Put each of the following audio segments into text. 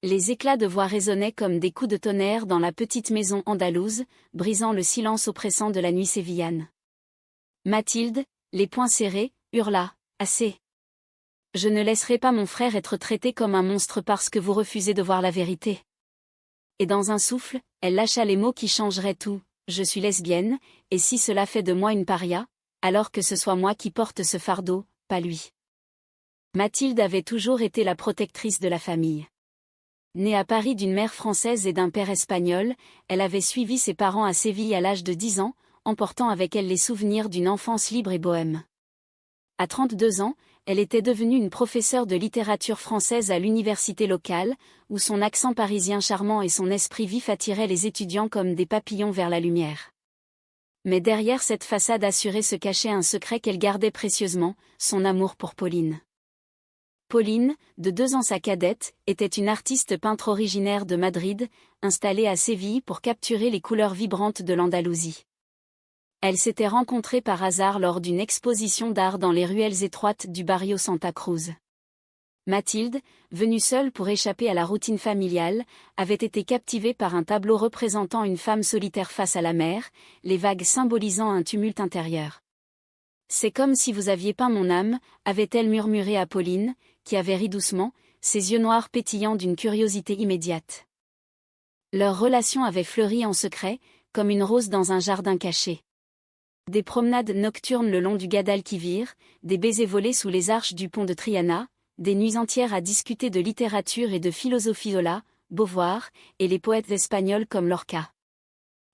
Les éclats de voix résonnaient comme des coups de tonnerre dans la petite maison andalouse, brisant le silence oppressant de la nuit sévillane. Mathilde, les poings serrés, hurla, « Assez ! Je ne laisserai pas mon frère être traité comme un monstre parce que vous refusez de voir la vérité. » Et dans un souffle, elle lâcha les mots qui changeraient tout, « Je suis lesbienne, et si cela fait de moi une paria, alors que ce soit moi qui porte ce fardeau, pas lui. » Mathilde avait toujours été la protectrice de la famille. Née à Paris d'une mère française et d'un père espagnol, elle avait suivi ses parents à Séville à l'âge de 10 ans, emportant avec elle les souvenirs d'une enfance libre et bohème. À 32 ans, elle était devenue une professeure de littérature française à l'université locale, où son accent parisien charmant et son esprit vif attiraient les étudiants comme des papillons vers la lumière. Mais derrière cette façade assurée se cachait un secret qu'elle gardait précieusement, son amour pour Pauline. Pauline, de 2 ans sa cadette, était une artiste peintre originaire de Madrid, installée à Séville pour capturer les couleurs vibrantes de l'Andalousie. Elle s'était rencontrée par hasard lors d'une exposition d'art dans les ruelles étroites du barrio Santa Cruz. Mathilde, venue seule pour échapper à la routine familiale, avait été captivée par un tableau représentant une femme solitaire face à la mer, les vagues symbolisant un tumulte intérieur. « C'est comme si vous aviez peint mon âme », avait-elle murmuré à Pauline, qui avait ri doucement, ses yeux noirs pétillant d'une curiosité immédiate. Leur relation avait fleuri en secret, comme une rose dans un jardin caché. Des promenades nocturnes le long du Guadalquivir, des baisers volés sous les arches du pont de Triana, des nuits entières à discuter de littérature et de philosophie Zola, Beauvoir, et les poètes espagnols comme Lorca.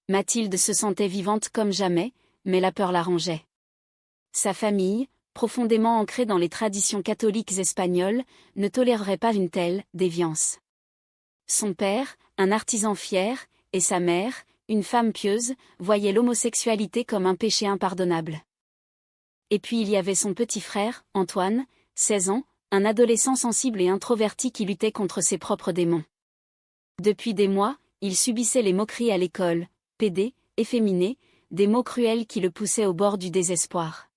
Mathilde se sentait vivante comme jamais, mais la peur la rongeait. Sa famille, profondément ancrée dans les traditions catholiques espagnoles, ne tolérerait pas une telle déviance. Son père, un artisan fier, et sa mère, une femme pieuse, voyaient l'homosexualité comme un péché impardonnable. Et puis il y avait son petit frère, Antoine, 16 ans, un adolescent sensible et introverti qui luttait contre ses propres démons. Depuis des mois, il subissait les moqueries à l'école, pédé, efféminé, des mots cruels qui le poussaient au bord du désespoir.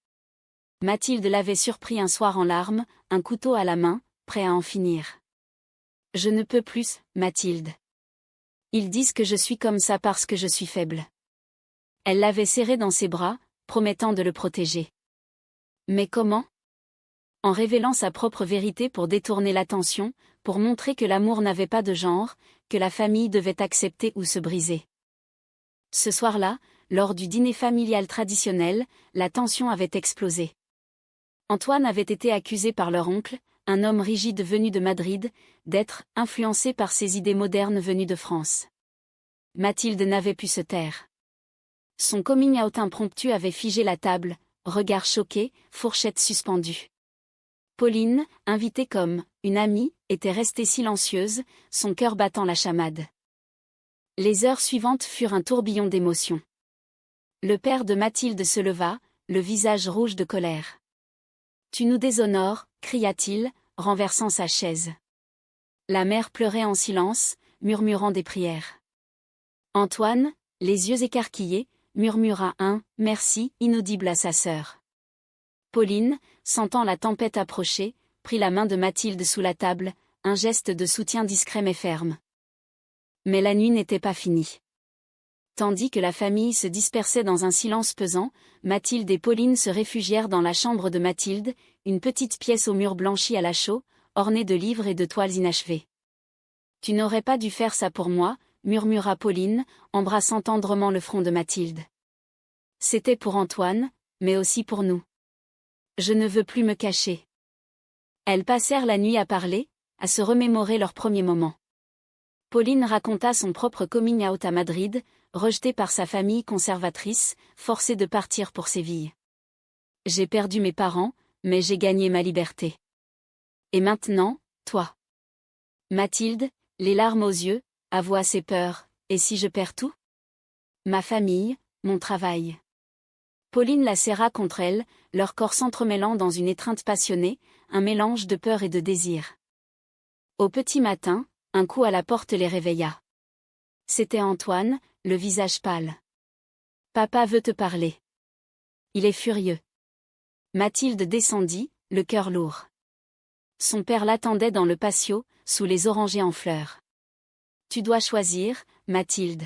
Mathilde l'avait surpris un soir en larmes, un couteau à la main, prêt à en finir. « Je ne peux plus, Mathilde. Ils disent que je suis comme ça parce que je suis faible. » Elle l'avait serré dans ses bras, promettant de le protéger. Mais comment ? En révélant sa propre vérité pour détourner l'attention, pour montrer que l'amour n'avait pas de genre, que la famille devait accepter ou se briser. Ce soir-là, lors du dîner familial traditionnel, la tension avait explosé. Antoine avait été accusé par leur oncle, un homme rigide venu de Madrid, d'être influencé par ses idées modernes venues de France. Mathilde n'avait pu se taire. Son coming out impromptu avait figé la table, regard choqué, fourchette suspendue. Pauline, invitée comme une amie, était restée silencieuse, son cœur battant la chamade. Les heures suivantes furent un tourbillon d'émotions. Le père de Mathilde se leva, le visage rouge de colère. « Tu nous déshonores », cria-t-il, renversant sa chaise. La mère pleurait en silence, murmurant des prières. Antoine, les yeux écarquillés, murmura un « merci » inaudible à sa sœur. Pauline, sentant la tempête approcher, prit la main de Mathilde sous la table, un geste de soutien discret mais ferme. Mais la nuit n'était pas finie. Tandis que la famille se dispersait dans un silence pesant, Mathilde et Pauline se réfugièrent dans la chambre de Mathilde, une petite pièce aux murs blanchis à la chaux, ornée de livres et de toiles inachevées. « Tu n'aurais pas dû faire ça pour moi », murmura Pauline, embrassant tendrement le front de Mathilde. « C'était pour Antoine, mais aussi pour nous. Je ne veux plus me cacher. » Elles passèrent la nuit à parler, à se remémorer leurs premiers moments. Pauline raconta son propre coming out à Madrid, rejetée par sa famille conservatrice, forcée de partir pour Séville. « J'ai perdu mes parents, mais j'ai gagné ma liberté. Et maintenant, toi. » Mathilde, les larmes aux yeux, avoua ses peurs, « Et si je perds tout ? Ma famille, mon travail. » Pauline la serra contre elle, leur corps s'entremêlant dans une étreinte passionnée, un mélange de peur et de désir. Au petit matin, un coup à la porte les réveilla. C'était Antoine, le visage pâle. « Papa veut te parler. Il est furieux. » Mathilde descendit, le cœur lourd. Son père l'attendait dans le patio, sous les orangers en fleurs. Tu dois choisir, Mathilde.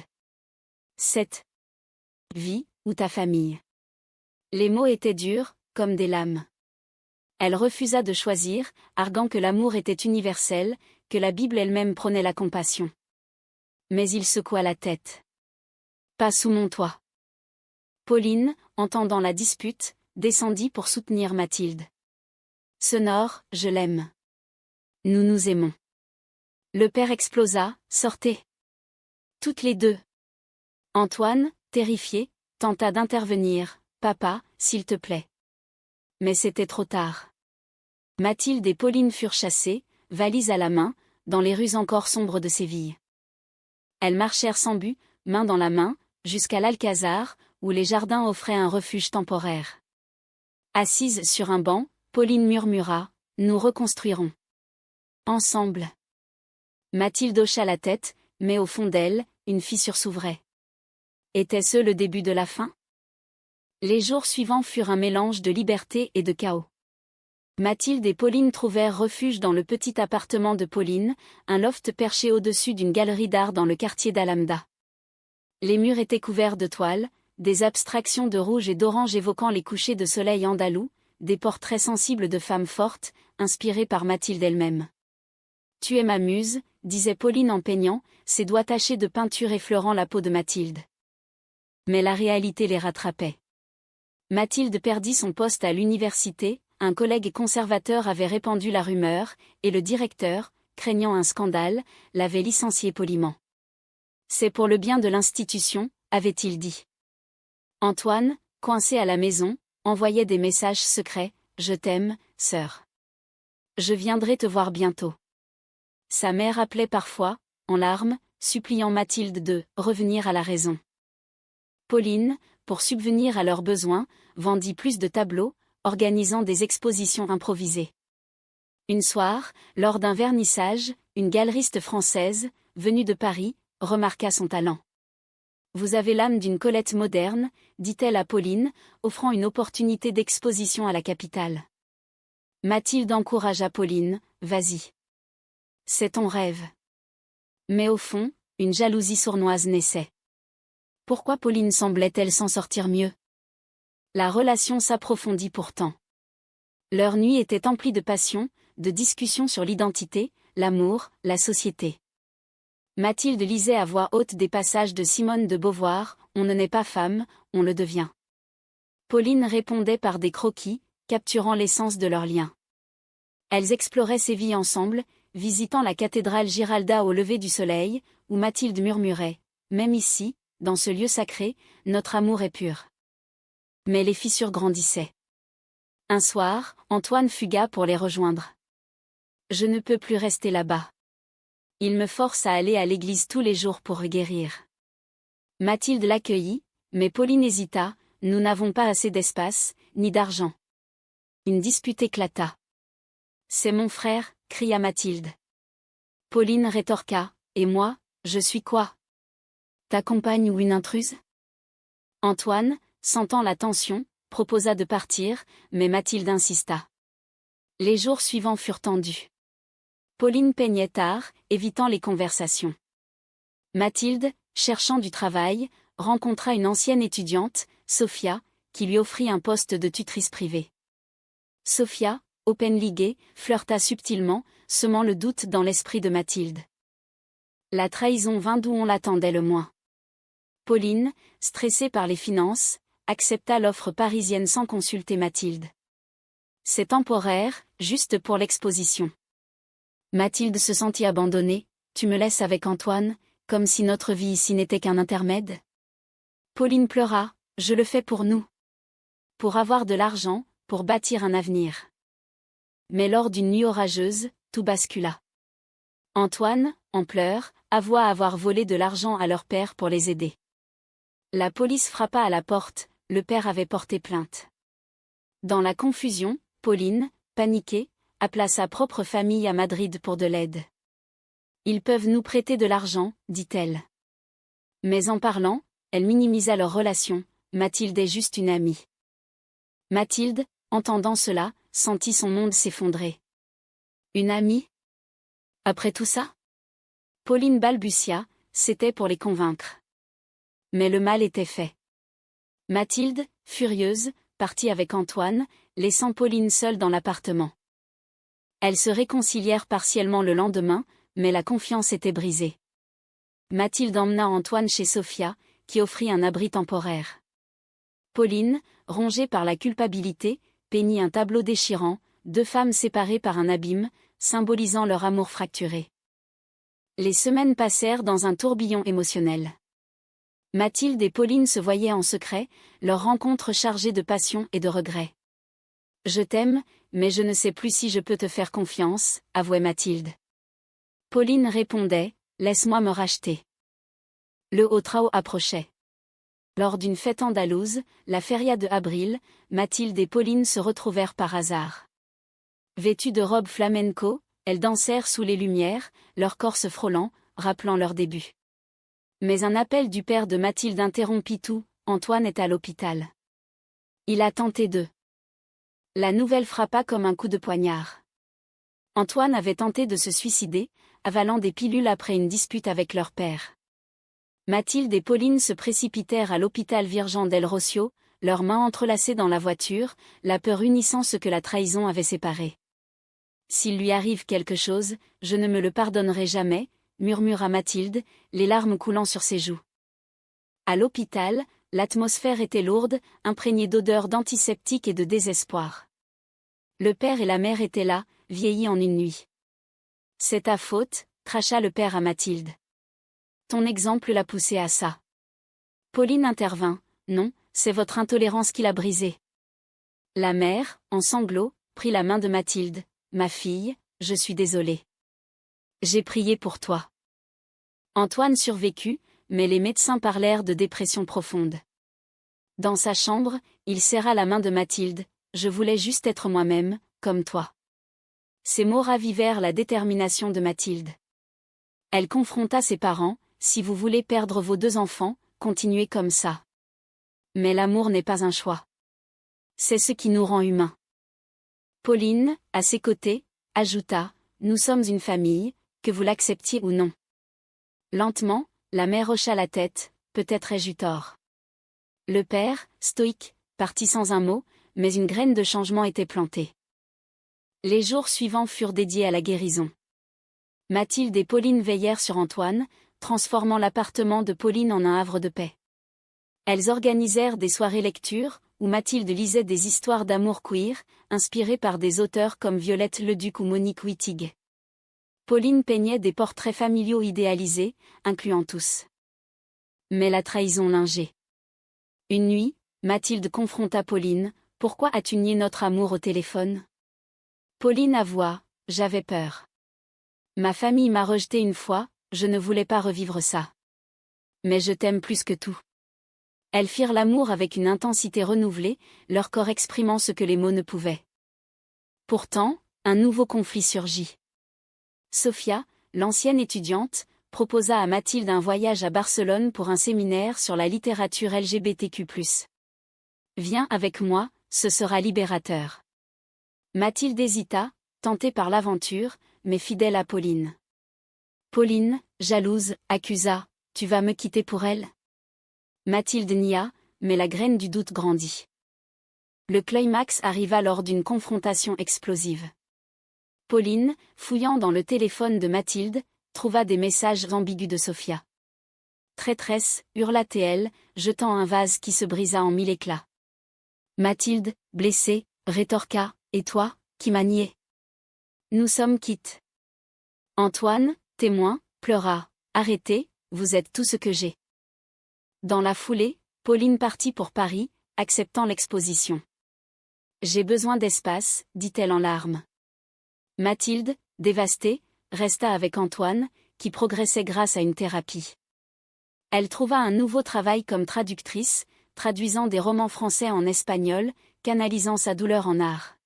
Cette vie, ou ta famille. Les mots étaient durs, comme des lames. Elle refusa de choisir, arguant que l'amour était universel, que la Bible elle-même prônait la compassion. Mais il secoua la tête. Pas sous mon toit. Pauline, entendant la dispute, descendit pour soutenir Mathilde. Sonore, je l'aime. Nous nous aimons. Le père explosa, sortez. Toutes les deux. Antoine, terrifié, tenta d'intervenir, papa, s'il te plaît. Mais c'était trop tard. Mathilde et Pauline furent chassées, valises à la main, dans les rues encore sombres de Séville. Elles marchèrent sans but, main dans la main, jusqu'à l'Alcazar, où les jardins offraient un refuge temporaire. Assise sur un banc, Pauline murmura, « Nous reconstruirons. Ensemble. » Mathilde hocha la tête, mais au fond d'elle, une fissure s'ouvrait. Était-ce le début de la fin? Les jours suivants furent un mélange de liberté et de chaos. Mathilde et Pauline trouvèrent refuge dans le petit appartement de Pauline, un loft perché au-dessus d'une galerie d'art dans le quartier d'Alhambra. Les murs étaient couverts de toiles, des abstractions de rouge et d'orange évoquant les couchers de soleil andalous, des portraits sensibles de femmes fortes, inspirés par Mathilde elle-même. « Tu es ma muse », disait Pauline en peignant, ses doigts tachés de peinture effleurant la peau de Mathilde. Mais la réalité les rattrapait. Mathilde perdit son poste à l'université, un collègue conservateur avait répandu la rumeur, et le directeur, craignant un scandale, l'avait licencié poliment. « C'est pour le bien de l'institution », avait-il dit. Antoine, coincé à la maison, envoyait des messages secrets, « Je t'aime, sœur. Je viendrai te voir bientôt. » Sa mère appelait parfois, en larmes, suppliant Mathilde de « revenir à la raison ». Pauline, pour subvenir à leurs besoins, vendit plus de tableaux, organisant des expositions improvisées. Une soir, lors d'un vernissage, une galeriste française, venue de Paris, remarqua son talent. « Vous avez l'âme d'une Colette moderne », dit-elle à Pauline, offrant une opportunité d'exposition à la capitale. Mathilde encouragea Pauline, « Vas-y. C'est ton rêve. » Mais au fond, une jalousie sournoise naissait. Pourquoi Pauline semblait-elle s'en sortir mieux? La relation s'approfondit pourtant. Leur nuit était emplie de passion, de discussions sur l'identité, l'amour, la société. Mathilde lisait à voix haute des passages de Simone de Beauvoir, « On ne naît pas femme, on le devient ». Pauline répondait par des croquis, capturant l'essence de leur lien. Elles exploraient Séville ensemble, visitant la cathédrale Giralda au lever du soleil, où Mathilde murmurait, « Même ici, dans ce lieu sacré, notre amour est pur. » Mais les fissures grandissaient. Un soir, Antoine fugua pour les rejoindre. « Je ne peux plus rester là-bas. Il me force à aller à l'église tous les jours pour guérir. » Mathilde l'accueillit, mais Pauline hésita, « Nous n'avons pas assez d'espace, ni d'argent. » Une dispute éclata. « C'est mon frère », cria Mathilde. Pauline rétorqua, « Et moi, je suis quoi? Ta compagne ou une intruse ?» Antoine, sentant la tension, proposa de partir, mais Mathilde insista. Les jours suivants furent tendus. Pauline peignait tard, évitant les conversations. Mathilde, cherchant du travail, rencontra une ancienne étudiante, Sophia, qui lui offrit un poste de tutrice privée. Sophia, open-liguée, flirta subtilement, semant le doute dans l'esprit de Mathilde. La trahison vint d'où on l'attendait le moins. Pauline, stressée par les finances, accepta l'offre parisienne sans consulter Mathilde. C'est temporaire, juste pour l'exposition. Mathilde se sentit abandonnée, « Tu me laisses avec Antoine, comme si notre vie ici n'était qu'un intermède ?» Pauline pleura, « Je le fais pour nous. Pour avoir de l'argent, pour bâtir un avenir. » Mais lors d'une nuit orageuse, tout bascula. Antoine, en pleurs, avoua avoir volé de l'argent à leur père pour les aider. La police frappa à la porte, le père avait porté plainte. Dans la confusion, Pauline, paniquée, appela sa propre famille à Madrid pour de l'aide. « Ils peuvent nous prêter de l'argent », dit-elle. Mais en parlant, elle minimisa leur relation, Mathilde est juste une amie. Mathilde, entendant cela, sentit son monde s'effondrer. Une amie? Après tout ça? Pauline balbutia, c'était pour les convaincre. Mais le mal était fait. Mathilde, furieuse, partit avec Antoine, laissant Pauline seule dans l'appartement. Elles se réconcilièrent partiellement le lendemain, mais la confiance était brisée. Mathilde emmena Antoine chez Sophia, qui offrit un abri temporaire. Pauline, rongée par la culpabilité, peignit un tableau déchirant, deux femmes séparées par un abîme, symbolisant leur amour fracturé. Les semaines passèrent dans un tourbillon émotionnel. Mathilde et Pauline se voyaient en secret, leur rencontre chargée de passion et de regrets. « Je t'aime, mais je ne sais plus si je peux te faire confiance », avouait Mathilde. Pauline répondait, « Laisse-moi me racheter ». Le Haut-Trao approchait. Lors d'une fête andalouse, la feria de Abril, Mathilde et Pauline se retrouvèrent par hasard. Vêtues de robes flamenco, elles dansèrent sous les lumières, leur corps se frôlant, rappelant leur début. Mais un appel du père de Mathilde interrompit tout, Antoine est à l'hôpital. Il a tenté de. La nouvelle frappa comme un coup de poignard. Antoine avait tenté de se suicider, avalant des pilules après une dispute avec leur père. Mathilde et Pauline se précipitèrent à l'hôpital Virgen del Roscio, leurs mains entrelacées dans la voiture, la peur unissant ce que la trahison avait séparé. « S'il lui arrive quelque chose, je ne me le pardonnerai jamais », murmura Mathilde, les larmes coulant sur ses joues. À l'hôpital, l'atmosphère était lourde, imprégnée d'odeurs d'antiseptiques et de désespoir. Le père et la mère étaient là, vieillis en une nuit. « C'est ta faute », cracha le père à Mathilde. « Ton exemple l'a poussé à ça. » Pauline intervint, « Non, c'est votre intolérance qui l'a brisé. » La mère, en sanglots, prit la main de Mathilde, « Ma fille, je suis désolée. J'ai prié pour toi. » Antoine survécut, mais les médecins parlèrent de dépression profonde. Dans sa chambre, il serra la main de Mathilde, « Je voulais juste être moi-même, comme toi. » Ces mots ravivèrent la détermination de Mathilde. Elle confronta ses parents, « Si vous voulez perdre vos deux enfants, continuez comme ça. Mais l'amour n'est pas un choix. C'est ce qui nous rend humains. » Pauline, à ses côtés, ajouta, « Nous sommes une famille, que vous l'acceptiez ou non. » Lentement, la mère hocha la tête, « Peut-être ai-je eu tort. » Le père, stoïque, partit sans un mot, mais une graine de changement était plantée. Les jours suivants furent dédiés à la guérison. Mathilde et Pauline veillèrent sur Antoine, transformant l'appartement de Pauline en un havre de paix. Elles organisèrent des soirées lecture, où Mathilde lisait des histoires d'amour queer, inspirées par des auteurs comme Violette Leduc ou Monique Wittig. Pauline peignait des portraits familiaux idéalisés, incluant tous. Mais la trahison lingeait. Une nuit, Mathilde confronta Pauline, « Pourquoi as-tu nié notre amour au téléphone ?» Pauline avoua, « J'avais peur. Ma famille m'a rejeté une fois, je ne voulais pas revivre ça. Mais je t'aime plus que tout. » Elles firent l'amour avec une intensité renouvelée, leur corps exprimant ce que les mots ne pouvaient. Pourtant, un nouveau conflit surgit. Sophia, l'ancienne étudiante, proposa à Mathilde un voyage à Barcelone pour un séminaire sur la littérature LGBTQ+. « Viens avec moi, ce sera libérateur. » Mathilde hésita, tentée par l'aventure, mais fidèle à Pauline. Pauline, jalouse, accusa, « Tu vas me quitter pour elle ?» Mathilde nia, mais la graine du doute grandit. Le climax arriva lors d'une confrontation explosive. Pauline, fouillant dans le téléphone de Mathilde, trouva des messages ambigus de Sophia. « Traîtresse » hurla-t-elle, jetant un vase qui se brisa en mille éclats. Mathilde, blessée, rétorqua, « Et toi, qui m'as nié ? Nous sommes quittes. » Antoine, témoin, pleura, « Arrêtez, vous êtes tout ce que j'ai. » Dans la foulée, Pauline partit pour Paris, acceptant l'exposition. « J'ai besoin d'espace », dit-elle en larmes. Mathilde, dévastée, resta avec Antoine, qui progressait grâce à une thérapie. Elle trouva un nouveau travail comme traductrice, traduisant des romans français en espagnol, canalisant sa douleur en art.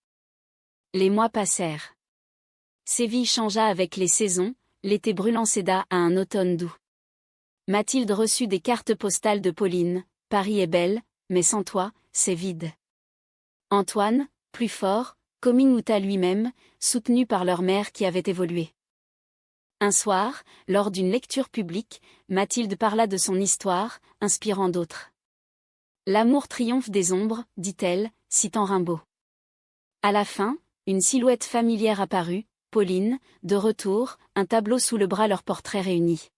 Les mois passèrent. Séville changea avec les saisons, l'été brûlant céda à un automne doux. Mathilde reçut des cartes postales de Pauline, « Paris est belle, mais sans toi, c'est vide. » Antoine, plus fort, coming out à lui-même, soutenu par leur mère qui avait évolué. Un soir, lors d'une lecture publique, Mathilde parla de son histoire, inspirant d'autres. L'amour triomphe des ombres, dit-elle, citant Rimbaud. À la fin, une silhouette familière apparut, Pauline, de retour, un tableau sous le bras, leurs portraits réunis.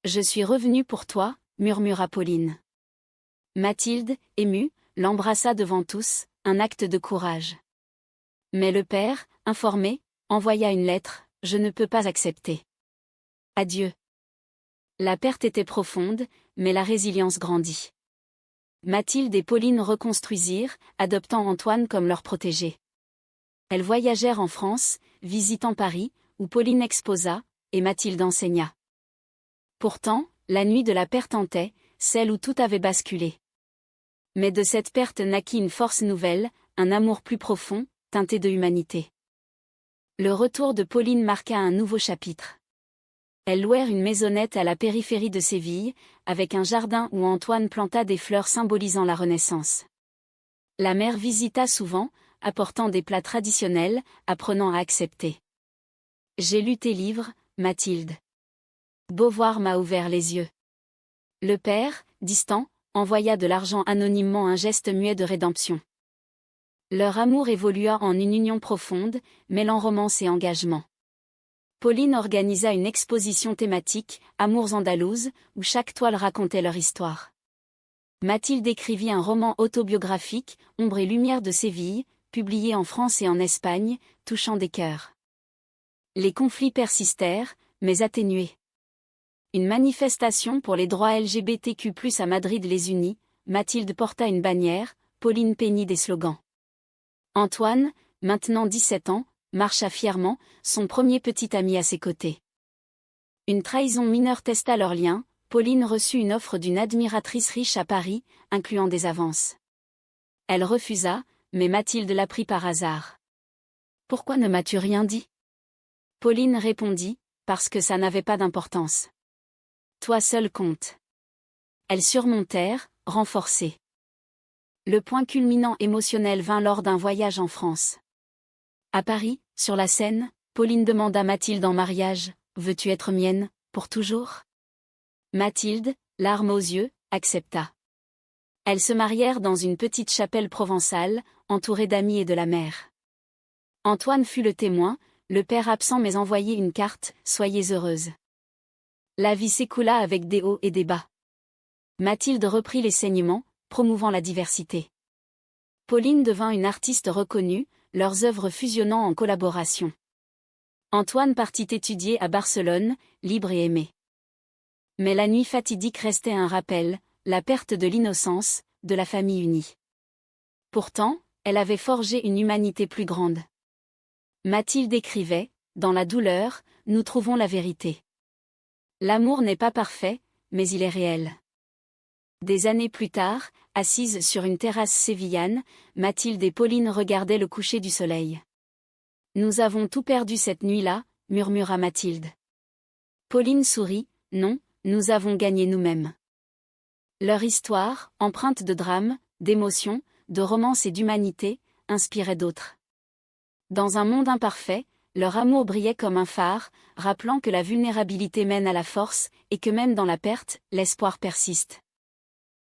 Je suis revenue pour toi, murmura Pauline. Mathilde, émue, l'embrassa devant tous, un acte de courage. Mais le père, informé, envoya une lettre. Je ne peux pas accepter. Adieu. La perte était profonde, mais la résilience grandit. Mathilde et Pauline reconstruisirent, adoptant Antoine comme leur protégé. Elles voyagèrent en France, visitant Paris, où Pauline exposa, et Mathilde enseigna. Pourtant, la nuit de la perte hantait, celle où tout avait basculé. Mais de cette perte naquit une force nouvelle, un amour plus profond, teinté de humanité. Le retour de Pauline marqua un nouveau chapitre. Elles louèrent une maisonnette à la périphérie de Séville, avec un jardin où Antoine planta des fleurs symbolisant la Renaissance. La mère visita souvent, apportant des plats traditionnels, apprenant à accepter. J'ai lu tes livres, Mathilde. Beauvoir m'a ouvert les yeux. Le père, distant, envoya de l'argent anonymement, un geste muet de rédemption. Leur amour évolua en une union profonde, mêlant romance et engagement. Pauline organisa une exposition thématique, Amours andalouses, où chaque toile racontait leur histoire. Mathilde écrivit un roman autobiographique, Ombre et lumière de Séville, publié en France et en Espagne, touchant des cœurs. Les conflits persistèrent, mais atténués. Une manifestation pour les droits LGBTQ+ à Madrid les unit, Mathilde porta une bannière, Pauline peignit des slogans. Antoine, maintenant 17 ans, marcha fièrement, son premier petit ami à ses côtés. Une trahison mineure testa leur lien, Pauline reçut une offre d'une admiratrice riche à Paris, incluant des avances. Elle refusa, mais Mathilde l'apprit par hasard. « Pourquoi ne m'as-tu rien dit ?» Pauline répondit, « Parce que ça n'avait pas d'importance. Toi seul compte. » Elles surmontèrent, renforcées. Le point culminant émotionnel vint lors d'un voyage en France. À Paris, sur la Seine, Pauline demanda Mathilde en mariage, « Veux-tu être mienne, pour toujours ?» Mathilde, larmes aux yeux, accepta. Elles se marièrent dans une petite chapelle provençale, entourée d'amis et de la mère. Antoine fut le témoin, le père absent mais envoyé une carte, « Soyez heureuse ». La vie s'écoula avec des hauts et des bas. Mathilde reprit les saignements, promouvant la diversité. Pauline devint une artiste reconnue, leurs œuvres fusionnant en collaboration. Antoine partit étudier à Barcelone, libre et aimé. Mais la nuit fatidique restait un rappel, la perte de l'innocence, de la famille unie. Pourtant, elle avait forgé une humanité plus grande. Mathilde écrivait, « Dans la douleur, nous trouvons la vérité. L'amour n'est pas parfait, mais il est réel. » Des années plus tard, assises sur une terrasse sévillane, Mathilde et Pauline regardaient le coucher du soleil. « Nous avons tout perdu cette nuit-là, » murmura Mathilde. Pauline sourit, « Non, nous avons gagné nous-mêmes. » Leur histoire, empreinte de drame, d'émotion, de romance et d'humanité, inspirait d'autres. Dans un monde imparfait, leur amour brillait comme un phare, rappelant que la vulnérabilité mène à la force, et que même dans la perte, l'espoir persiste.